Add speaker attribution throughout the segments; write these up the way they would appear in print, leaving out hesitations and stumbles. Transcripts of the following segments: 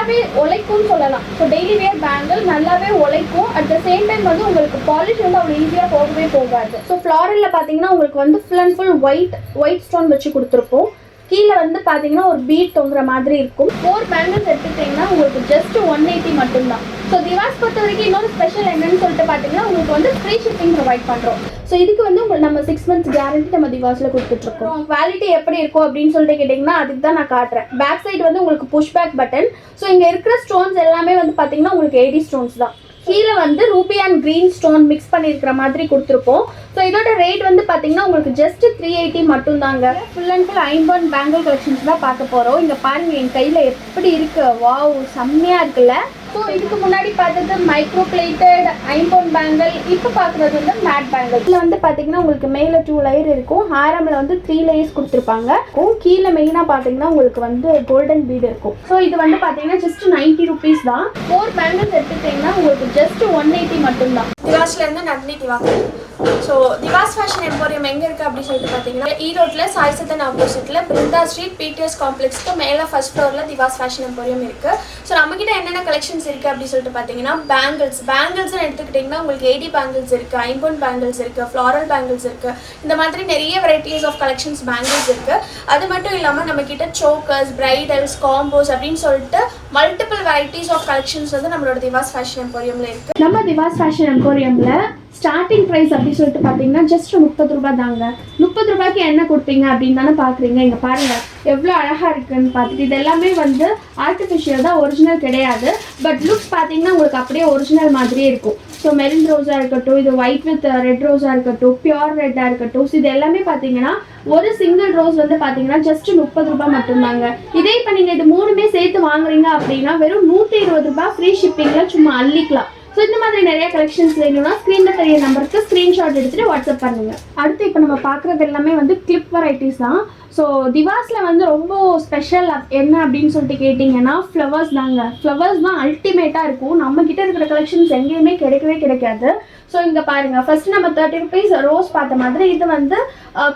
Speaker 1: நல்லாவே உழைக்கும்னு சொல்லலாம். So daily வேர் bangle நல்லாவே உழைக்கும். அட் த சேம் டைம் வந்து உங்களுக்கு பாலிஷ் வந்து அவ்வளோ ஈஸியாக போகவே போகாது. ஸோ ஃப்ளாரலில் பார்த்தீங்கன்னா உங்களுக்கு வந்து full and full white stone வச்சு கொடுத்துருப்போம். கீழே வந்து பார்த்தீங்கன்னா ஒரு பீட் தொங்குற மாதிரி இருக்கும். 4 பேங்கிள்ஸ் எடுத்துக்கிட்டிங்கன்னா உங்களுக்கு ஜஸ்ட் 180 மட்டும்தான். ஸோ திவாஸ் பொறுத்த வரைக்கும் இன்னொரு ஸ்பெஷல் என்னன்னு சொல்லிட்டு பார்த்தீங்கன்னா உங்களுக்கு வந்து ஃப்ரீ ஷிப்பிங் ப்ரொவைட் பண்ணுறோம். ஸோ இதுக்கு வந்து உங்களுக்கு நம்ம 6 months கேரண்டி நம்ம திவாஸில் கொடுத்துட்ருக்கோம். குவாலிட்டி எப்படி இருக்கும் அப்படின்னு சொல்லிட்டு கேட்டிங்கன்னா அதுக்கு தான் நான் காட்டுறேன். பேக் சைடு வந்து உங்களுக்கு புஷ் பேக் பட்டன். ஸோ இங்கே இருக்கிற ஸ்டோன்ஸ் எல்லாமே வந்து பார்த்தீங்கன்னா உங்களுக்கு 80 ஸ்டோன்ஸ் தான். கீழே வந்து ruby and green stone mix பண்ணியிருக்கிற மாதிரி கொடுத்துருப்போம். ஸோ இதோட ரேட் வந்து பார்த்தீங்கன்னா உங்களுக்கு ஜஸ்ட் 380 மட்டும் தாங்க. ஃபுல் அண்ட் ஃபுல் ஐம்பன் பேங்கிள் கலெக்ஷன்ஸ் தான் பார்க்க போகிறோம். இங்கே பாருங்கள் என் கையில் எப்படி இருக்குது. வாவ், செம்மையாக இருக்குல்ல. ஸோ இதுக்கு முன்னாடி பார்த்தது மைக்ரோ பிளேட்டட் ஐம்பன் பேங்கிள். இப்போ பார்க்குறது வந்து மேட் பேங்கிள். இதில் வந்து பார்த்தீங்கன்னா உங்களுக்கு மேலே 2 லேயர் இருக்கும். ஹாரமில் வந்து 3 லேயர்ஸ் கொடுத்துருப்பாங்க. கீழே மெயினாக பார்த்தீங்கன்னா உங்களுக்கு வந்து கோல்டன் பீட் இருக்கும். ஸோ இது வந்து பார்த்தீங்கன்னா ஜஸ்ட் 90 rupees தான். 4 பேங்கிள்ஸ் எடுத்துக்கிட்டிங்கன்னா உங்களுக்கு ஜஸ்ட் 180 மட்டும்தான்.
Speaker 2: திவாஸ்லேருந்து Nandini Diva. So Divas fashion emporium எங்கே இருக்குது அப்படின்னு சொல்லிட்டு பார்த்தீங்கன்னா ஈரோட்டில் சாய்சத்தன் ஆப்போசிட்டில் பிருந்தா ஸ்ட்ரீட் பிடிஎஸ் காம்ப்ளெக்ஸ்க்கு மேலே ஃபர்ஸ்ட் ஃப்ளோரில் திவாஸ் ஃபேஷன் எம்போரியம் இருக்குது. ஸோ நம்மக்கிட்ட என்னென்ன கலெக்ஷன்ஸ் இருக்குது அப்படின்னு சொல்லிட்டு பார்த்தீங்கன்னா பேங்கிள்ஸ்னு எடுத்துக்கிட்டிங்கன்னா உங்களுக்கு 80 பேங்கிள்ஸ் இருக்குது, ஐம்பன் பேங்கிள்ஸ் இருக்குது, ஃப்ளாரல் பேங்கிள்ஸ் இருக்குது. இந்த மாதிரி நிறைய வெரைட்டிஸ் ஆஃப் கலெக்ஷன்ஸ் பேங்கிள்ஸ் இருக்குது. அது மட்டும் இல்லாமல் நம்மக்கிட்ட சோக்கர்ஸ், பிரைடல்ஸ், காம்போஸ் அப்படின்னு சொல்லிட்டு மல்டிபிள் வெரைட்டிஸ் ஆஃப் கலெக்ஷன்ஸ் வந்து நம்மளோட திவாஸ் ஃபேஷன் எம்போரியமில் இருக்குது.
Speaker 1: நம்ம திவாஸ் ஃபேஷன் எம்போரியமில் ஸ்டார்டிங் ப்ரைஸ் அப்படின்னு சொல்லிட்டு பார்த்தீங்கன்னா ஜஸ்ட் 30 ரூபாய் தாங்க. 30 ரூபாய்க்கு என்ன கொடுப்பீங்க அப்படின்னு தானே பார்க்குறீங்க. இங்கே பாருங்கள் எவ்வளோ அழகாக இருக்குன்னு பார்த்துட்டு. இது எல்லாமே வந்து ஆர்டிஃபிஷியல் தான், ஒரிஜினல் கிடையாது. பட் லுக்ஸ் பார்த்தீங்கன்னா உங்களுக்கு அப்படியே ஒரிஜினல் மாதிரியே இருக்கும். ஸோ மெரூன் ரோஸாக இருக்கட்டும், இது ஒயிட் வித் ரெட் ரோஸாக இருக்கட்டும், பியூர் ரெட்டாக இருக்கட்டும். ஸோ இது எல்லாமே பார்த்தீங்கன்னா ஒரு சிங்கிள் ரோஸ் வந்து பார்த்தீங்கன்னா ஜஸ்ட் 30 ரூபாய் மட்டும்தாங்க. இதே இப்போ நீங்கள் இது 3மே சேர்த்து வாங்குறீங்க அப்படின்னா வெறும் 120 ரூபாய் ஃப்ரீ ஷிப்பிங்கில் சும்மா அள்ளிக்கலாம். ஸோ இந்த மாதிரி நிறைய கலெக்ஷன்ஸ் வேணும்னா ஸ்க்ரீனில் தெரிய நம்பருக்கு ஸ்க்ரீன்ஷாட் எடுத்துகிட்டு வாட்ஸ்அப் பண்ணுங்கள். அடுத்து இப்போ நம்ம பார்க்குறது எல்லாமே வந்து கிளிப் வெரைட்டிஸ் தான். ஸோ திவாஸில் வந்து ரொம்ப ஸ்பெஷல் என்ன அப்படின்னு சொல்லிட்டு கேட்டிங்கன்னா ஃப்ளவர்ஸ் தாங்க. ஃப்ளவர்ஸ் தான் அல்டிமேட்டாக இருக்கும். நம்மக்கிட்ட இருக்கிற கலெக்ஷன்ஸ் எங்கேயுமே கிடைக்காது. ஸோ இங்கே பாருங்கள், ஃபஸ்ட்டு நம்ம 30 rupees ரோஸ் பார்த்த மாதிரி இது வந்து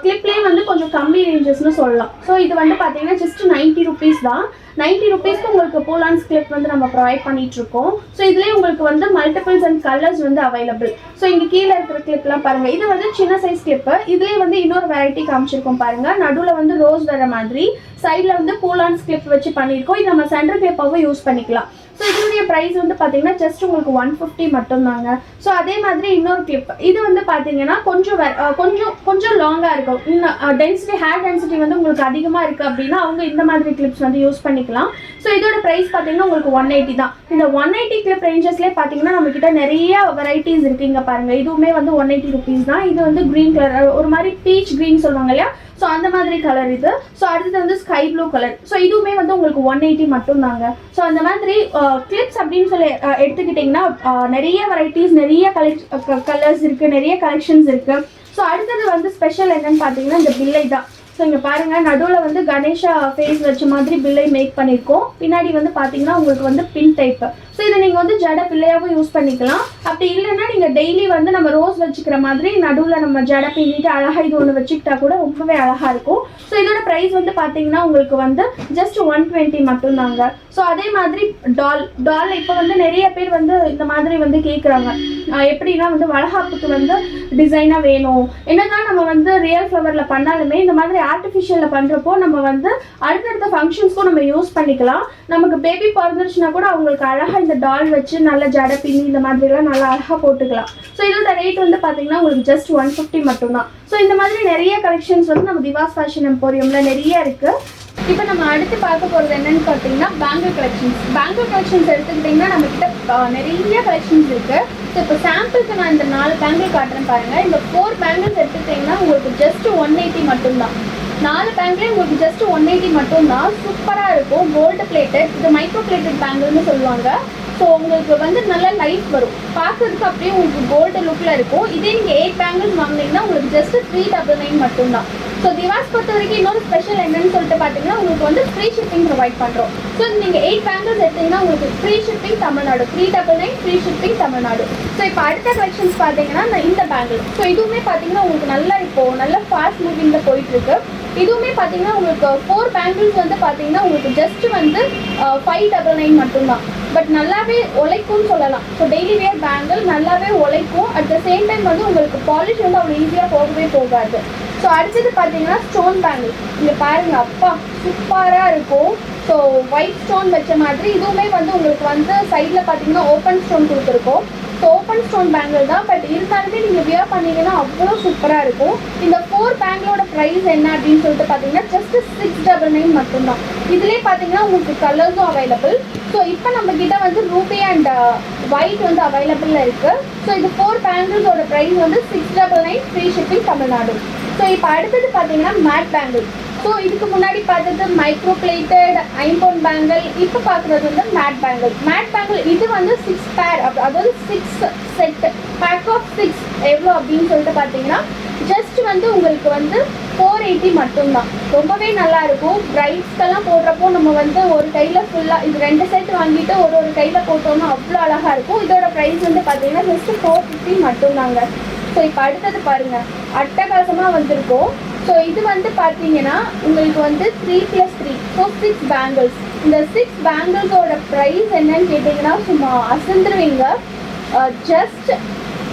Speaker 1: கிளிப்லேயே வந்து கொஞ்சம் கம்மி ரேஞ்சஸ்னு சொல்லலாம். ஸோ இது வந்து பார்த்தீங்கன்னா ஜஸ்ட் 90 rupees தான். 90 rupeesக்கு உங்களுக்கு போலான்ஸ் கிளிப் வந்து நம்ம ப்ரொவைட் பண்ணிகிட்ருக்கோம். ஸோ இதுலேயே உங்களுக்கு வந்து மல்டிபிள்ஸ் அண்ட் கலர்ஸ் வந்து அவைலபிள். ஸோ இங்கே கீழே இருக்கிற கிளிப்லாம் பாருங்கள். இது வந்து சின்ன சைஸ் கிளிப்பு. இதுலேயே வந்து இன்னொரு வெரைட்டி காமிச்சிருக்கோம் பாருங்கள். நடுவில் வந்து ரோஸ் வர மாதிரி, சைடில் வந்து போலான்ஸ் கிளிப் வச்சு பண்ணியிருக்கோம். இது நம்ம சென்டர் கிளிப்பாகவும் யூஸ் பண்ணிக்கலாம். ஸோ இதனுடைய ப்ரைஸ் வந்து பார்த்தீங்கன்னா ஜஸ்ட் உங்களுக்கு 150 மட்டும்தாங்க. ஸோ அதே மாதிரி இன்னொரு கிளிப் இது வந்து பார்த்தீங்கன்னா கொஞ்சம் லாங்காக இருக்கும். இன்னும் டென்சிட்டி ஹேர் டென்சிட்டி வந்து உங்களுக்கு அதிகமாக இருக்குது அப்படின்னா அவங்க இந்த மாதிரி கிளிப்ஸ் வந்து யூஸ் பண்ணிக்கலாம். ஸோ இதோட ப்ரைஸ் பார்த்தீங்கன்னா உங்களுக்கு 180 தான். இந்த 180 கிளிப் ரேஞ்சஸ்லேயே பார்த்தீங்கன்னா நம்மக்கிட்ட நிறைய வெரைட்டிஸ் இருக்குது. இங்கே பாருங்கள், இதுவுமே வந்து 180 rupees தான். இது வந்து க்ரீன் கலர், ஒரு மாதிரி பீச் க்ரீன் சொல்லுவாங்க இல்லையா, ஸோ அந்த மாதிரி கலர் இது. ஸோ அடுத்தது வந்து ஸ்கை ப்ளூ கலர். ஸோ இதுவுமே வந்து உங்களுக்கு 180 மட்டும்தாங்க. ஸோ அந்த மாதிரி கிளிப்ஸ் அப்படின்னு சொல்லி எடுத்துக்கிட்டிங்கன்னா நிறைய வெரைட்டிஸ், நிறைய கலர்ஸ் இருக்குது, நிறைய கலெக்ஷன்ஸ் இருக்குது. ஸோ அடுத்தது வந்து ஸ்பெஷல் என்னன்னு பார்த்தீங்கன்னா இந்த பில்லை தான். ஸோ இங்கே பாருங்கள், நடுவில் வந்து கணேஷா ஃபேஸ் வச்ச மாதிரி பில்லை மேக் பண்ணியிருக்கோம். பின்னாடி வந்து பார்த்தீங்கன்னா உங்களுக்கு வந்து பின் டைப்பு. ஸோ இதை நீங்கள் வந்து ஜடை பிள்ளையாகவும் யூஸ் பண்ணிக்கலாம். அப்படி இல்லைன்னா நீங்கள் டெய்லி வந்து நம்ம ரோஸ் வச்சுக்கிற மாதிரி நடுவில் நம்ம ஜடை பின்னிட்டு அழகாக இது ஒன்று வச்சுக்கிட்டா கூட ரொம்பவே அழகாக இருக்கும். ஸோ இதோட ப்ரைஸ் வந்து பார்த்தீங்கன்னா உங்களுக்கு வந்து ஜஸ்ட் 120 மட்டும்தாங்க. ஸோ அதே மாதிரி டால் இப்போ வந்து நிறைய பேர் வந்து இந்த மாதிரி வந்து கேட்குறாங்க. எப்படின்னா வந்து வளகாப்புக்கு வந்து டிசைனாக வேணும். என்னதான் நம்ம வந்து ரியல் ஃப்ளவரில் பண்ணாலுமே இந்த மாதிரி ஆர்டிஃபிஷியலில் பண்ணுறப்போ நம்ம வந்து அடுத்தடுத்த ஃபங்க்ஷன்ஸ்க்கும் நம்ம யூஸ் பண்ணிக்கலாம். நமக்கு பேபி பிறந்துருச்சுன்னா கூட அவங்களுக்கு அழகாக இந்த டால் வச்சு நல்ல ஜடை பின்னி இந்த மாதிரிலாம் நல்லா அழகாக போட்டுக்கலாம். ஸோ இதோட ரேட் வந்து பார்த்தீங்கன்னா உங்களுக்கு ஜஸ்ட் 150 மட்டும்தான். ஸோ இந்த மாதிரி நிறைய கலெக்ஷன்ஸ் வந்து நம்ம திவாஸ் ஃபேஷன் எம்போரியமில் நிறைய இருக்குது. இப்போ நம்ம அடுத்து பார்க்க போகிறது என்னன்னு பார்த்தீங்கன்னா பேங்கிள் கலெக்ஷன்ஸ் எடுத்துக்கிட்டிங்கன்னா நம்மக்கிட்ட நிறைய கலெக்ஷன்ஸ் இருக்குது. ஸோ இப்போ சாம்பிளுக்கு நான் இந்த 4 பேங்கிள் காட்டுறேன் பாருங்கள். இந்த 4 பேங்கிள்ஸ் எடுத்துக்கிட்டிங்கன்னா உங்களுக்கு ஜஸ்ட் 180 மட்டும்தான். 4 பேங்கிளே உங்களுக்கு ஜஸ்ட் 180 மட்டும்தான். சூப்பராக இருக்கும். கோல்டு பிளேட்டட், இது மைக்ரோ பிளேட்டட் பேங்கிள்னு சொல்லுவாங்க. ஸோ உங்களுக்கு வந்து நல்ல லைட் வரும், பார்க்குறதுக்கு அப்படியே உங்களுக்கு கோல்டு லுக்கில் இருக்கும். இதே நீங்கள் 8 பேங்கிள்ஸ் வாங்கினீங்கன்னா உங்களுக்கு ஜஸ்ட் 399 மட்டும்தான். ஸோ திவாஸ் பொறுத்த வரைக்கும் இன்னொரு ஸ்பெஷல் என்னன்னு சொல்லிட்டு பார்த்தீங்கன்னா உங்களுக்கு வந்து ஃப்ரீ ஷிப்பிங் ப்ரொவைட் பண்ணுறோம். ஸோ நீங்கள் 8 பேங்கிள்ஸ் எடுத்தீங்கன்னா உங்களுக்கு free shipping Tamil Nadu, 399 free shipping Tamil Nadu. So இப்போ அடுத்த கலெக்ஷன்ஸ் பார்த்தீங்கன்னா இந்த பேங்கிள். ஸோ இதுவுமே பார்த்தீங்கன்னா உங்களுக்கு நல்லா இப்போது நல்ல ஃபாஸ்ட் மூவிங்கில் போயிட்டுருக்கு. இதுவுமே பார்த்தீங்கன்னா உங்களுக்கு 4 பேங்கிள்ஸ் வந்து பார்த்தீங்கன்னா உங்களுக்கு ஜஸ்ட் வந்து 599 மட்டும்தான். பட் நல்லாவே உழைக்கும்னு சொல்லலாம். ஸோ டெய்லி வேர் பேங்கிள் நல்லாவே உழைக்கும். அட் த சேம் டைம் வந்து உங்களுக்கு பாலிஷ் வந்து அவ்வளோ ஈஸியாக போகவே போகாது. ஸோ அடுத்தது பார்த்தீங்கன்னா ஸ்டோன் பேங்கிள். இங்கே பாருங்க, அப்பா சூப்பராக இருக்கும். ஸோ ஒயிட் ஸ்டோன் வச்ச மாதிரி இதுவுமே வந்து உங்களுக்கு வந்து சைடில் பார்த்தீங்கன்னா ஓப்பன் ஸ்டோன் கொடுத்துருக்கோம். ஸோ ஓப்பன் ஸ்டோன் பேங்கிள் தான். பட் இருந்தாலுமே நீங்கள் வியர் பண்ணிங்கன்னா அவ்வளோ சூப்பராக இருக்கும். இந்த 4 பேங்கிளோட ப்ரைஸ் என்ன அப்படின்னு சொல்லிட்டு பார்த்தீங்கன்னா ஜஸ்ட் 699 மட்டும்தான். இதுலேயே பார்த்தீங்கன்னா உங்களுக்கு கலர்ஸும் அவைலபிள். ஸோ இப்போ நம்ம கிட்ட வந்து ரூபி அண்ட் ஒயிட் வந்து அவைலபிளில் இருக்குது. ஸோ இது 4 பேங்கிள்ஸோட ப்ரைஸ் வந்து 699 ஃப்ரீ ஷிப்பிங் தமிழ்நாடு. ஸோ இப்போ அடுத்தது பார்த்தீங்கன்னா மேட் பேங்கிள். ஸோ இதுக்கு முன்னாடி பார்த்தது மைக்ரோ பிளேட்டட் ஐம்பொன் பேங்கிள். இப்போ பார்க்குறது வந்து மேட் பேங்கிள். மேட் பேங்கிள் இது வந்து 6 பேர், அதாவது 6 செட், பேக் ஆஃப் 6 எவ்வளோ அப்படின்னு சொல்லிட்டு பார்த்தீங்கன்னா ஜஸ்ட் வந்து உங்களுக்கு வந்து 480 மட்டும்தான். ரொம்பவே நல்லா இருக்கும். பிரைட்ஸ்க்கெல்லாம் போடுறப்போ நம்ம வந்து ஒரு கையில் ஃபுல்லாக இது 2 செட் வாங்கிட்டு ஒரு கையில் போட்டோம்னா அவ்வளோ அழகாக இருக்கும். இதோட ப்ரைஸ் வந்து பார்த்தீங்கன்னா ஜஸ்ட் 450 மட்டும்தாங்க. ஸோ இப்போ அடுத்தது பாருங்கள், அட்டகாசமாக வந்திருக்கும். ஸோ இது வந்து பார்த்தீங்கன்னா உங்களுக்கு வந்து 3+3, ஸோ 6 பேங்கிள்ஸ். இந்த 6 பேங்கிள்ஸோட ப்ரைஸ் என்னன்னு கேட்டிங்கன்னா சும்மா அசந்துருவீங்க. ஜஸ்ட்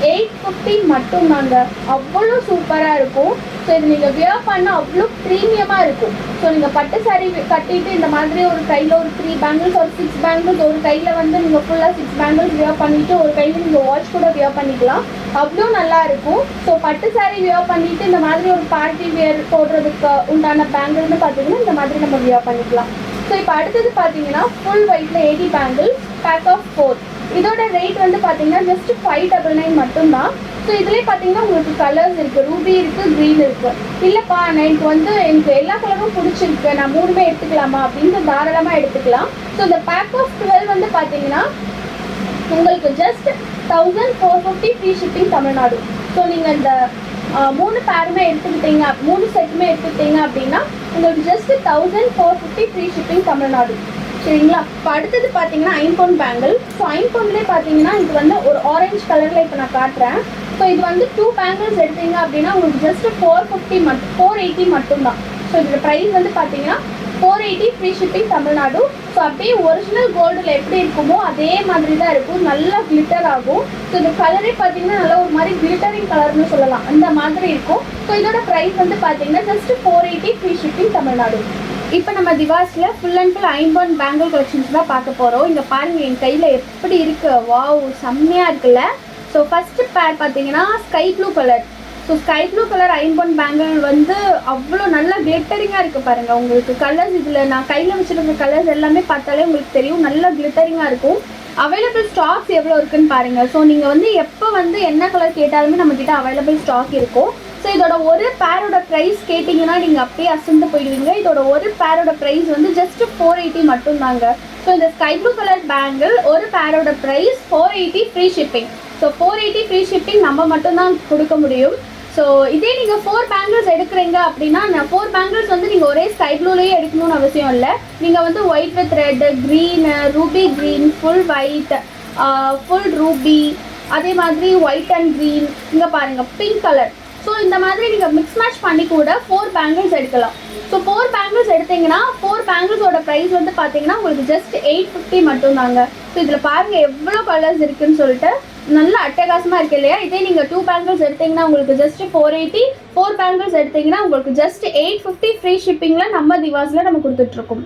Speaker 1: 850 மட்டும்தாங்க. அவ்வளோ சூப்பராக இருக்கும். ஸோ இது நீங்கள் வியர் பண்ண அவ்வளோ ப்ரீமியமாக இருக்கும். ஸோ நீங்கள் பட்டு சாரீ கட்டிட்டு இந்த மாதிரி ஒரு கையில் ஒரு 3 பேங்கிள்ஸ், ஒரு 6 பேங்கிள்ஸ், ஒரு கையில் வந்து நீங்கள் ஃபுல்லாக 6 பேங்கிள்ஸ் வியர் பண்ணிவிட்டு ஒரு கையில் நீங்கள் வாட்ச் கூட வியர் பண்ணிக்கலாம். அவ்வளோ நல்லா இருக்கும். ஸோ பட்டு சாரீ வியர் பண்ணிவிட்டு இந்த மாதிரி ஒரு பார்ட்டி வியர் போடுறதுக்கு உண்டான பேங்கிள்னு பார்த்தீங்கன்னா இந்த மாதிரி நம்ம வியர் பண்ணிக்கலாம். ஸோ இப்போ அடுத்தது பார்த்தீங்கன்னா ஃபுல் ஒயிட்டில் 80 பேங்கிள், பேக் ஆஃப் 4. இதோட ரேட் வந்து பார்த்தீங்கன்னா ஜஸ்ட் 599 மட்டும்தான். ஸோ இதுலேயே பார்த்தீங்கன்னா உங்களுக்கு கலர்ஸ் இருக்குது, ரூபி இருக்குது, க்ரீன் இருக்குது. இல்லைப்பா எனக்கு எல்லா கலரும் பிடிச்சிருக்கு, நான் 3மே எடுத்துக்கலாமா அப்படின்னு தாராளமாக எடுத்துக்கலாம். ஸோ இந்த பேக் ஆஃப் 12 வந்து பார்த்தீங்கன்னா உங்களுக்கு just 1450 free shipping Tamil Nadu. So நீங்கள் இந்த 3 பேருமே எடுத்துக்கிட்டீங்க, 3 செட்டுமே எடுத்துக்கிட்டீங்க அப்படின்னா உங்களுக்கு ஜஸ்ட் 1450 ஃப்ரீ ஷிப்பிங் தமிழ்நாடு. சரிங்களா? இப்போ அடுத்தது பார்த்தீங்கன்னா ஐம்பொன் பேங்கிள். ஸோ ஐம்பொன்லேயே பார்த்தீங்கன்னா இது வந்து ஒரு ஆரஞ்சு கலரில் இப்போ நான் காட்டுறேன். ஸோ இது வந்து 2 பேங்கிள்ஸ் எடுத்தீங்க அப்படின்னா உங்களுக்கு ஜஸ்ட் 480 மட்டும்தான். ஸோ இதோட ப்ரைஸ் வந்து பார்த்தீங்கன்னா 480 ஃப்ரீ ஷிப்பிங் தமிழ்நாடு. ஸோ அப்படியே ஒரிஜினல் கோல்டில் எப்படி இருக்குமோ அதே மாதிரி தான் இருக்கும். நல்லா கிளிட்டர் ஆகும். ஸோ இந்த கலரே பார்த்தீங்கன்னா நல்லா ஒரு மாதிரி கிளிட்டரிங் கலர்னு சொல்லலாம், அந்த மாதிரி இருக்கும். ஸோ இதோட ப்ரைஸ் வந்து பார்த்தீங்கன்னா ஜஸ்ட் 480 ஃப்ரீ ஷிப்பிங் தமிழ்நாடு. இப்போ நம்ம திவாஸில் ஃபுல் அண்ட் ஃபுல் ஐம்பொன் பேங்கிள் கலெக்ஷன்ஸ் தான் பார்க்க போகிறோம். இங்கே பாருங்கள் என் கையில் எப்படி இருக்குது, வாவ் செம்மையாக இருக்குல்ல. ஸோ ஃபஸ்ட்டு பேர் பார்த்தீங்கன்னா sky blue colour. So sky blue colour ஐம்பொன் பேங்கிள் வந்து அவ்வளோ நல்லா கிளிட்டரிங்காக இருக்குது பாருங்கள். உங்களுக்கு கலர்ஸ் இதில் நான் கையில் வச்சுருக்க கலர்ஸ் எல்லாமே பார்த்தாலே உங்களுக்கு தெரியும், நல்லா கிளிட்டரிங்காக இருக்கும். அவைலபிள் ஸ்டாக்ஸ் எவ்வளோ இருக்குன்னு பாருங்கள். ஸோ நீங்கள் வந்து எப்போ வந்து என்ன கலர் கேட்டாலுமே நம்மக்கிட்ட அவைலபிள் ஸ்டாக் இருக்கும். ஸோ இதோட ஒரு பேரோட ப்ரைஸ் கேட்டிங்கன்னா நீங்கள் அப்படியே அசந்து போயிடுவீங்க. இதோட ஒரு பேரோட ப்ரைஸ் வந்து ஜஸ்ட் 480 மட்டும்தாங்க. ஸோ இந்த ஸ்கை ப்ளூ கலர் பேங்கிள் ஒரு பேரோட price 480 free shipping. So 480 free shipping நம்ம மட்டும்தான் கொடுக்க முடியும். ஸோ இதே நீங்கள் 4 பேங்கிள்ஸ் எடுக்கிறீங்க அப்படின்னா 4 பேங்கிள்ஸ் வந்து நீங்கள் ஒரே ஸ்கை ப்ளூலேயே எடுக்கணும்னு அவசியம் இல்லை. நீங்கள் வந்து white with red, green, Ruby green, full white, full Ruby, அதே மாதிரி ஒயிட் அண்ட் க்ரீன், இங்கே பாருங்கள் பிங்க் கலர். ஸோ இந்த மாதிரி நீங்கள் மிக்ஸ் மேட்ச் பண்ணி கூட 4 பேங்கிள்ஸ் எடுக்கலாம். ஸோ 4 பேங்கிள்ஸ் எடுத்தீங்கன்னா 4 பேங்கிள்ஸோட ப்ரைஸ் வந்து பார்த்தீங்கன்னா உங்களுக்கு ஜஸ்ட் 850 மட்டும்தாங்க. ஸோ இதில் பாருங்கள் எவ்வளோ கலர்ஸ் இருக்குதுன்னு சொல்லிட்டு நல்லா அட்டகாசமாக இருக்குது இல்லையா? இதே நீங்கள் 2 பேங்கிள்ஸ் எடுத்தீங்கன்னா உங்களுக்கு ஜஸ்ட் 480, 4 பேங்கிள்ஸ் எடுத்தீங்கன்னா உங்களுக்கு ஜஸ்ட் 850 ஃப்ரீ ஷிப்பிங்கில் நம்ம திவாஸில் நம்ம கொடுத்துட்ருக்கோம்.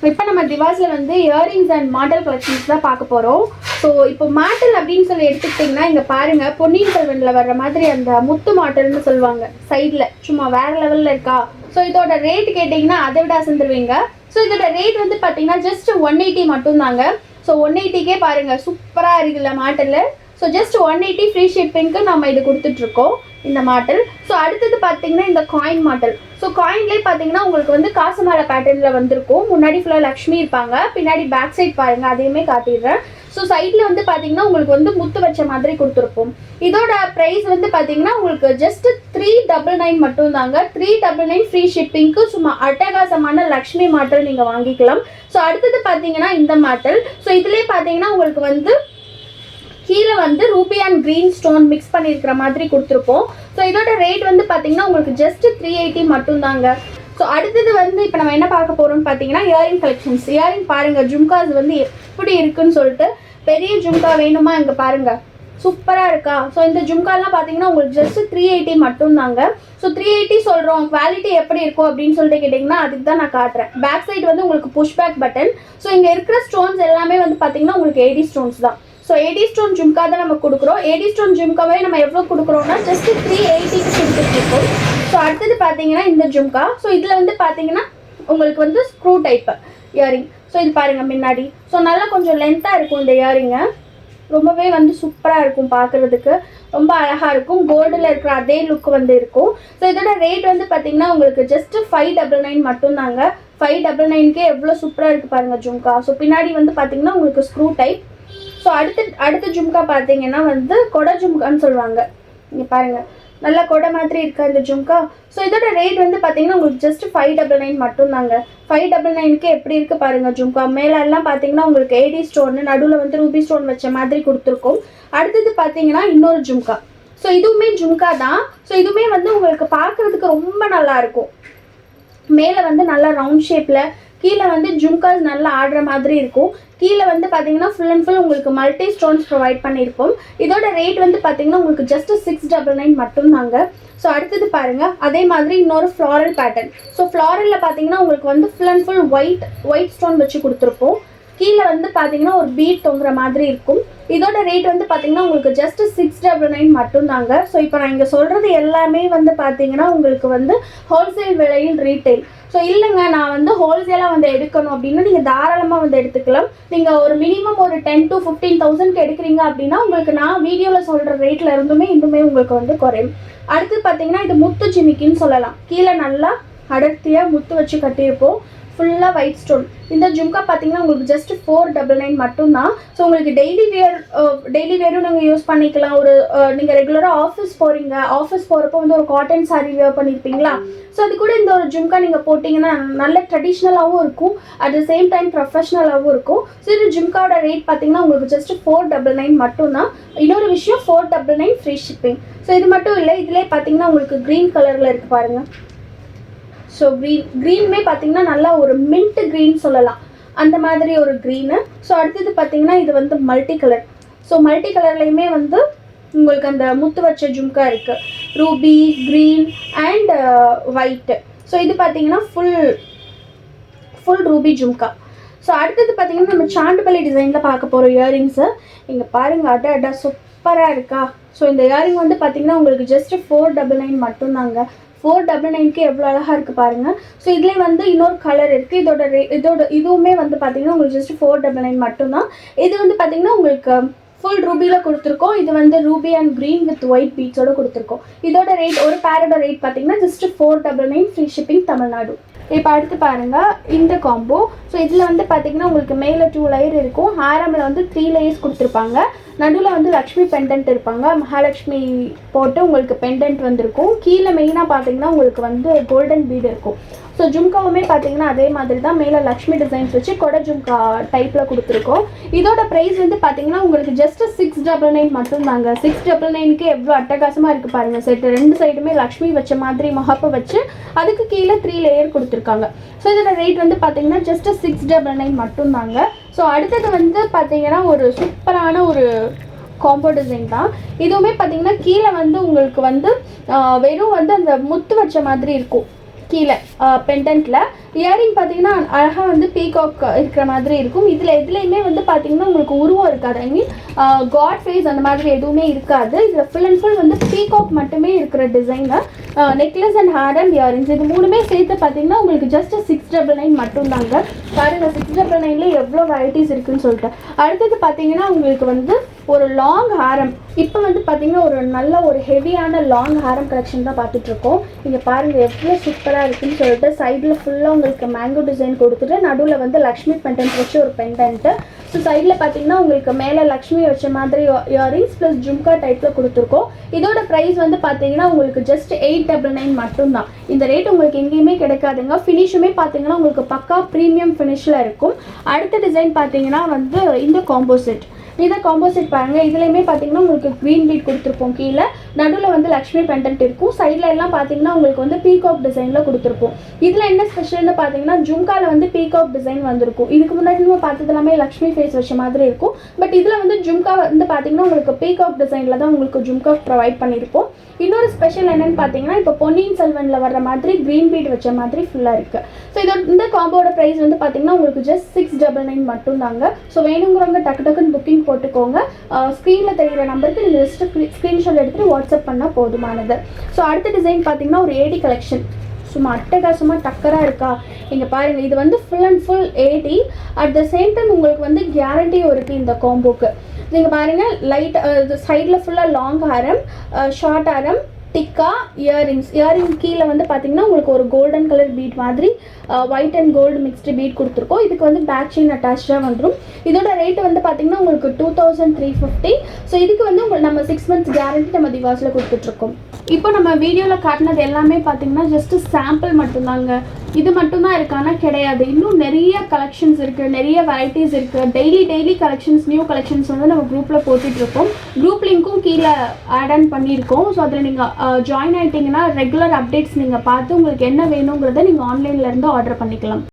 Speaker 1: இப்போ நம்ம திவாஸில் வந்து இயரிங்ஸ் அண்ட் மாடல் கலெக்ஷன்ஸ் தான் பார்க்க போகிறோம். ஸோ இப்போ மாடல் அப்படின்னு சொல்லி எடுத்துக்கிட்டிங்கன்னா இங்கே பாருங்கள், பொன்னியின் செல்வனில் வர்ற மாதிரி அந்த முத்து மாடல்னு சொல்லுவாங்க, சைடில் சும்மா வேறு லெவலில் இருக்கா. ஸோ இதோட ரேட் கேட்டிங்கன்னா அதை விட அசந்துருவீங்க. ஸோ இதோட ரேட் வந்து பார்த்தீங்கன்னா ஜஸ்ட் 180 மட்டும்தாங்க. ஸோ 180க்கே பாருங்கள் சூப்பராக இருக்குல்ல மாடல். ஸோ ஜஸ்ட் 180 ஃப்ரீ ஷிப்பிங்க்கு நம்ம இது கொடுத்துட்ருக்கோம் இந்த மாடல். ஸோ அடுத்தது பார்த்தீங்கன்னா இந்த காயின் மாடல். ஸோ காயின்லேயே பார்த்தீங்கன்னா உங்களுக்கு வந்து காசு மாலை பேட்டர்னில் வந்திருக்கும். முன்னாடி ஃபுல்லாக லக்ஷ்மி இருப்பாங்க, பின்னாடி பேக் சைட் பாருங்கள் அதையுமே காட்டிடுறேன். ஸோ சைடில் வந்து பார்த்தீங்கன்னா உங்களுக்கு வந்து முத்து வச்ச மாதிரி கொடுத்துருப்போம். இதோட ப்ரைஸ் வந்து பார்த்தீங்கன்னா உங்களுக்கு ஜஸ்ட் 399 மட்டும்தாங்க. 399 ஃப்ரீ ஷிப்பிங்க்கு சும்மா அட்டகாசமான லக்ஷ்மி மாடல் நீங்கள் வாங்கிக்கலாம். ஸோ அடுத்தது பார்த்தீங்கன்னா இந்த மாடல். ஸோ இதுலேயே பார்த்தீங்கன்னா உங்களுக்கு வந்து கீழே வந்து ruby and green stone mix பண்ணியிருக்கிற மாதிரி கொடுத்துருப்போம். ஸோ இதோட ரேட் வந்து பார்த்தீங்கன்னா உங்களுக்கு ஜஸ்ட் 380 மட்டும்தாங்க. ஸோ ஸோ அடுத்தது வந்து இப்போ நம்ம என்ன பார்க்க போகிறோம்னு பார்த்தீங்கன்னா இயரிங் கலெக்ஷன்ஸ். இயரிங் பாருங்கள், ஜும்காஸ் வந்து எப்படி இருக்குன்னு சொல்லிட்டு. பெரிய ஜும்கா வேணுமா, இங்கே பாருங்கள் சூப்பராக இருக்கா. ஸோ இந்த ஜும்காலாம் பார்த்தீங்கன்னா உங்களுக்கு ஜஸ்ட் 380 மட்டும்தாங்க. ஸோ 380 சொல்கிறோம், குவாலிட்டி எப்படி இருக்கும் அப்படின்னு சொல்லிட்டு கேட்டிங்கன்னா அதுக்கு தான் நான் காட்டுறேன். பேக் சைடு வந்து உங்களுக்கு புஷ் பேக் பட்டன். ஸோ இங்கே இருக்கிற ஸ்டோன்ஸ் எல்லாமே வந்து பார்த்தீங்கன்னா உங்களுக்கு 80 ஸ்டோன்ஸ் தான். ஸோ 80 ஸ்டோன் ஜும்கா தான் நம்ம கொடுக்குறோம். 80 ஸ்டோன் ஜும்காவே நம்ம எவ்வளோ கொடுக்குறோம்னா ஜஸ்ட் 380க்கு கொடுத்துருக்கோம். ஸோ அடுத்தது பார்த்தீங்கன்னா இந்த ஜும்கா. ஸோ இதில் வந்து பார்த்தீங்கன்னா உங்களுக்கு வந்து ஸ்க்ரூ டைப்பு இயரிங். ஸோ இது பாருங்கள் முன்னாடி. ஸோ நல்லா கொஞ்சம் லென்த்தாக இருக்கும் இந்த இயரிங்கை. ரொம்பவே வந்து சூப்பராக இருக்கும், பார்க்குறதுக்கு ரொம்ப அழகாக இருக்கும். கோல்டில் இருக்கிற அதே லுக் வந்து இருக்கும். ஸோ இதோட ரேட் வந்து பார்த்தீங்கன்னா உங்களுக்கு ஜஸ்ட் 599 மட்டும்தாங்க. 599க்கே எவ்வளோ சூப்பராக இருக்குது பாருங்கள் ஜும்கா. ஸோ பின்னாடி வந்து பார்த்தீங்கன்னா உங்களுக்கு ஸ்க்ரூ டைப். ஸோ அடுத்த ஜும்கா பார்த்தீங்கன்னா வந்து கொடை ஜும்கான்னு சொல்லுவாங்க. இங்கே பாருங்கள் நல்லா கொடை மாதிரி இருக்கா இந்த ஜும்கா. ஸோ இதோட ரேட் வந்து பார்த்தீங்கன்னா உங்களுக்கு ஜஸ்ட் 599 மட்டும்தாங்க. 599க்கு எப்படி இருக்குது பாருங்கள் ஜும்கா. மேலெல்லாம் பார்த்தீங்கன்னா உங்களுக்கு 80 ஸ்டோன், நடுவில் வந்து ரூபி ஸ்டோன் வச்ச மாதிரி கொடுத்துருக்கோம். அடுத்தது பார்த்தீங்கன்னா இன்னொரு ஜும்கா. ஸோ இதுவுமே ஜும்கா தான். ஸோ இதுவுமே வந்து உங்களுக்கு பார்க்குறதுக்கு ரொம்ப நல்லா இருக்கும். மேலே வந்து நல்லா ரவுண்ட் ஷேப்பில், கீழே வந்து ஜும்காஸ் நல்லா ஆடுற மாதிரி இருக்கும். கீழே வந்து பார்த்தீங்கன்னா ஃபுல் அண்ட் ஃபுல் உங்களுக்கு மல்டி ஸ்டோன்ஸ் ப்ரொவைட் பண்ணியிருப்போம். இதோட ரேட் வந்து பார்த்தீங்கன்னா உங்களுக்கு ஜஸ்ட் 699 மட்டும்தாங்க. ஸோ அடுத்தது பாருங்கள், அதே மாதிரி இன்னொரு ஃப்ளாரல் பேட்டர்ன். ஸோ ஃப்ளாரலில் பார்த்தீங்கன்னா உங்களுக்கு வந்து full and full white stone வச்சு கொடுத்துருப்போம். கீழே வந்து பார்த்தீங்கன்னா ஒரு பீட் தொங்குற மாதிரி இருக்கும். இதோட ரேட் வந்து பார்த்தீங்கன்னா உங்களுக்கு ஜஸ்ட் 699 மட்டும்தாங்க. ஸோ இப்போ நான் இங்கே சொல்கிறது எல்லாமே வந்து பார்த்தீங்கன்னா உங்களுக்கு வந்து ஹோல்சேல் விலையில் ரீட்டைல். ஸோ இல்லைங்க நான் வந்து ஹோல்சேலாக வந்து எடுக்கணும் அப்படின்னா நீங்கள் தாராளமாக வந்து எடுத்துக்கலாம். நீங்கள் ஒரு மினிமம் ஒரு 10 to 15,000க்கு எடுக்கிறீங்க அப்படின்னா உங்களுக்கு நான் வீடியோவில் சொல்கிற ரேட்டில் இருந்துமே இன்னுமே உங்களுக்கு வந்து குறையும். அடுத்து பார்த்தீங்கன்னா இது முத்து ஜிமிக்கின்னு சொல்லலாம். கீழே நல்லா அடர்த்தியாக முத்து வச்சு கட்டியிருப்போம். ஃபுல்லாக ஒயிட் ஸ்டோன். இந்த ஜும்கா பார்த்தீங்கன்னா உங்களுக்கு ஜஸ்ட் 499 மட்டும்தான். ஸோ உங்களுக்கு டெய்லி வேரும் நீங்கள் யூஸ் பண்ணிக்கலாம். ஒரு நீங்கள் ரெகுலராக ஆஃபீஸ் போகிறீங்க, ஆஃபீஸ் போகிறப்போ வந்து ஒரு காட்டன் சாரீ வேர் பண்ணியிருப்பீங்களா. ஸோ அது கூட இந்த ஒரு ஜும்கா நீங்கள் போட்டிங்கன்னா நல்ல ட்ரெடிஷ்னலாகவும் இருக்கும், அட் த சேம் டைம் ப்ரொஃபஷ்னலாகவும் இருக்கும். ஸோ இந்த ஜும்காவோட ரேட் பார்த்தீங்கன்னா உங்களுக்கு ஜஸ்ட் 499 மட்டும்தான். இன்னொரு விஷயம் 499 ஃப்ரீ ஷிப்பிங். ஸோ இது மட்டும் இல்லை, இதிலே பார்த்தீங்கன்னா உங்களுக்கு க்ரீன் கலரில் இருக்குது பாருங்கள். ஸோ க்ரீனுமே பார்த்தீங்கன்னா நல்லா ஒரு மின்ட் க்ரீன் சொல்லலாம், அந்த மாதிரி ஒரு க்ரீனு. ஸோ அடுத்தது பார்த்தீங்கன்னா இது வந்து மல்டி கலர். ஸோ மல்டி கலர்லேயுமே வந்து உங்களுக்கு அந்த முத்து வச்ச ஜும்கா இருக்குது, Ruby, green and white. So இது பார்த்தீங்கன்னா ஃபுல் ரூபி ஜும்கா. ஸோ அடுத்தது பார்த்தீங்கன்னா நம்ம சாண்டுபலி டிசைனில் பார்க்க போகிறோம் இயரிங்ஸு. இங்கே பாருங்கள், அடா சூப்பராக இருக்கா. ஸோ இந்த இயரிங் வந்து பார்த்தீங்கன்னா உங்களுக்கு ஜஸ்ட் 499 மட்டும்தாங்க. 499க்கு எவ்வளோ அழகாக இருக்குது பாருங்கள். ஸோ இதிலே வந்து இன்னொரு கலர் இருக்குது. இதுவுமே வந்து பார்த்தீங்கன்னா உங்களுக்கு ஜஸ்ட் 499 மட்டும்தான். இது வந்து பார்த்தீங்கன்னா உங்களுக்கு ஃபுல் ரூபியில் கொடுத்துருக்கோம். இது வந்து ruby and green with white பீட்ஸோடு கொடுத்துருக்கோம். இதோட ரேட், ஒரு பேரோட ரேட் பார்த்தீங்கன்னா ஜஸ்ட் 499 ஃப்ரீ ஷிப்பிங் தமிழ்நாடு. இப்போ அடுத்து பாருங்கள் இந்த காம்போ. ஸோ இதில் வந்து பார்த்தீங்கன்னா உங்களுக்கு மேலே 2 லேயர் இருக்கும். ஹாரமில் வந்து 3 லேயர்ஸ் கொடுத்துருப்பாங்க. நடுவில் வந்து லக்ஷ்மி பெண்டன்ட் இருப்பாங்க, மகாலட்சுமி போட்டு உங்களுக்கு பெண்டன்ட் வந்துருக்கும். கீழே மெயினாக பார்த்தீங்கன்னா உங்களுக்கு வந்து கோல்டன் பீடு இருக்கும். ஸோ ஜும்காவுமே பார்த்தீங்கன்னா அதே மாதிரி தான், மேலே லக்ஷ்மி டிசைன்ஸ் வச்சு கொடை ஜும்கா டைப்பில் கொடுத்துருக்கோம். இதோட ப்ரைஸ் வந்து பார்த்தீங்கன்னா உங்களுக்கு ஜஸ்ட் 699 மட்டும்தாங்க. 699க்கு எவ்வளோ அட்டகாசமாக இருக்குது பாருங்கள். செட்டு 2 சைடுமே லக்ஷ்மி வச்ச மாதிரி மொஹப்பை வச்சு அதுக்கு கீழே 3 லேயர் கொடுத்துருக்காங்க. ஸோ இதோட ரேட் வந்து பார்த்தீங்கன்னா ஜஸ்ட் 699 மட்டும்தாங்க. ஸோ அடுத்தது வந்து பார்த்தீங்கன்னா ஒரு சூப்பரான ஒரு காம்போ டிசைன் தான். இதுவுமே பார்த்தீங்கன்னா கீழே வந்து உங்களுக்கு வந்து வெறும் வந்து அந்த முத்து வச்ச மாதிரி இருக்கும். கீழே பெண்டன்ட்டில் இயரிங் பார்த்தீங்கன்னா அழகாக வந்து பீகாக் இருக்கிற மாதிரி இருக்கும். இதில் எதுலேயுமே வந்து பார்த்தீங்கன்னா உங்களுக்கு உருவம் இருக்காது. ஐ மீன் காட் ஃபேஸ் அந்த மாதிரி எதுவுமே இருக்காது. இதில் ஃபுல் அண்ட் ஃபுல் வந்து பீகாக் மட்டுமே இருக்கிற design. Necklace and hair and earrings இது மூணுமே சேர்த்து பார்த்தீங்கன்னா உங்களுக்கு ஜஸ்ட் 699 மட்டும்தாங்க. பாருங்கள் 699ல எவ்வளோ வெரைட்டிஸ் இருக்குதுன்னு சொல்லிட்டு. அடுத்தது பார்த்தீங்கன்னா உங்களுக்கு வந்து ஒரு லாங் ஹாரம். இப்போ வந்து பார்த்தீங்கன்னா ஒரு நல்ல ஒரு ஹெவியான லாங் ஹாரம் கலெக்ஷன் தான் பார்த்துட்ருக்கோம். இங்கே பாருங்கள் எவ்வளோ சூப்பராக இருக்குதுன்னு சொல்லிட்டு. சைடில் ஃபுல்லாக உங்களுக்கு மேங்கோ டிசைன் கொடுத்துட்டு நடுவில் வந்து லக்ஷ்மி பெண்டன்ட் வச்சு ஒரு பெண்டன்ட்டு. ஸோ சைடில் பார்த்தீங்கன்னா உங்களுக்கு மேலே லக்ஷ்மி வச்ச மாதிரி இயரிங்ஸ் ப்ளஸ் ஜும்கா டைப்பில் கொடுத்துருக்கோம். இதோட ப்ரைஸ் வந்து பார்த்தீங்கன்னா உங்களுக்கு ஜஸ்ட் 899 மட்டும்தான். இந்த ரேட் உங்களுக்கு எங்கேயுமே கிடைக்காதுங்க. ஃபினிஷுமே பார்த்தீங்கன்னா உங்களுக்கு பக்கா ப்ரீமியம் ஃபினிஷில் இருக்கும். அடுத்த டிசைன் பார்த்தீங்கன்னா வந்து இந்த காம்போ செட். இதான் காம்போ செட் பாருங்கள். இதுலேயுமே பார்த்தீங்கன்னா உங்களுக்கு க்ரீன் பீட் கொடுத்துருப்போம். கீழே நடுவில் வந்து லக்ஷ்மி பெண்டன்ட் இருக்கும். சைடில் எல்லாம் பார்த்தீங்கன்னா உங்களுக்கு வந்து பீகாக் டிசைனில் கொடுத்துருப்போம். இதில் என்ன ஸ்பெஷல்னு பார்த்தீங்கன்னா ஜும்காவில் வந்து பீகாக் டிசைன் வந்திருக்கும். இதுக்கு முன்னாடி நம்ம பார்த்தது எல்லாமே லக்ஷ்மி ஃபேஸ் வச்ச மாதிரி இருக்கும். பட் இதில் வந்து ஜும்கா வந்து பார்த்தீங்கன்னா உங்களுக்கு பீகாக் டிசைனில் தான் உங்களுக்கு ஜும்கா ப்ரொவைட் பண்ணியிருப்போம். இன்னொரு ஸ்பெஷல் என்னென்னு பார்த்தீங்கன்னா இப்போ பொன்னியின் செல்வனில் வர்ற மாதிரி க்ரீன் பீட் வச்ச மாதிரி ஃபுல்லாக இருக்குது. ஸோ இந்த காம்போட ப்ரைஸ் வந்து பார்த்தீங்கன்னா உங்களுக்கு ஜஸ்ட் 699 மட்டும் தாங்க. ஸோ வேணுங்கிறவங்க டக்கு டக்குன்னு புக்கிங் போட்டுக்கோங்க. ஸ்க்ரீனில் தெரிகிற நம்பருக்கு நீங்கள் ஜஸ்ட் ஸ்க்ரீன்ஷாட் எடுத்துகிட்டு வாட்ஸ்அப் பண்ணால் போதுமானது. ஸோ அடுத்த டிசைன் பார்த்தீங்கன்னா ஒரு ஏடி கலெக்ஷன். சும்மா அட்டகாசமாக டக்கராக இருக்கா இங்கே பாருங்கள். இது வந்து full and full AD. At the same time உங்களுக்கு வந்து கேரண்டியும் இருக்குது இந்த காம்போக்கு. நீங்கள் பாருங்கள் லைட் சைடில் ஃபுல்லாக லாங் ஹாரம், ஷார்ட் ஹாரம், டிக்கா, இயரிங் கீழே வந்து பார்த்தீங்கன்னா உங்களுக்கு ஒரு கோல்டன் கலர் பீட் மாதிரி white and gold mixed bead கொடுத்துருக்கோம். இதுக்கு வந்து பேக் செயின் அட்டாச்சாக வந்துடும். இதோட ரேட் வந்து பார்த்தீங்கன்னா உங்களுக்கு 2350. ஸோ இதுக்கு வந்து உங்களுக்கு நம்ம 6 months கேரண்டி நம்ம திவாஸில் கொடுத்துட்ருக்கோம். இப்போ நம்ம வீடியோவில் காட்டினது எல்லாமே பார்த்தீங்கன்னா ஜஸ்ட்டு சாம்பிள் மட்டும்தாங்க. இது மட்டும்தான் இருக்கானா கிடையாது. இன்னும் நிறைய கலெக்ஷன்ஸ் இருக்குது, நிறைய வெரைட்டிஸ் இருக்குது. டெய்லி கலெக்ஷன்ஸ், நியூ கலெக்ஷன்ஸ் வந்து நம்ம குரூப்பில் போட்டுட்ருக்கோம். குரூப் லிங்க்கும் கீழே ஆட் ஆன் பண்ணியிருக்கோம். ஸோ அதில் நீங்கள் ஜாயின் ஆகிட்டிங்கன்னா ரெகுலர் அப்டேட்ஸ் நீங்கள் பார்த்து உங்களுக்கு என்ன வேணுங்கிறத நீங்கள் ஆன்லைன்லேருந்து ஆர்டர் பண்ணிக்கலாம்.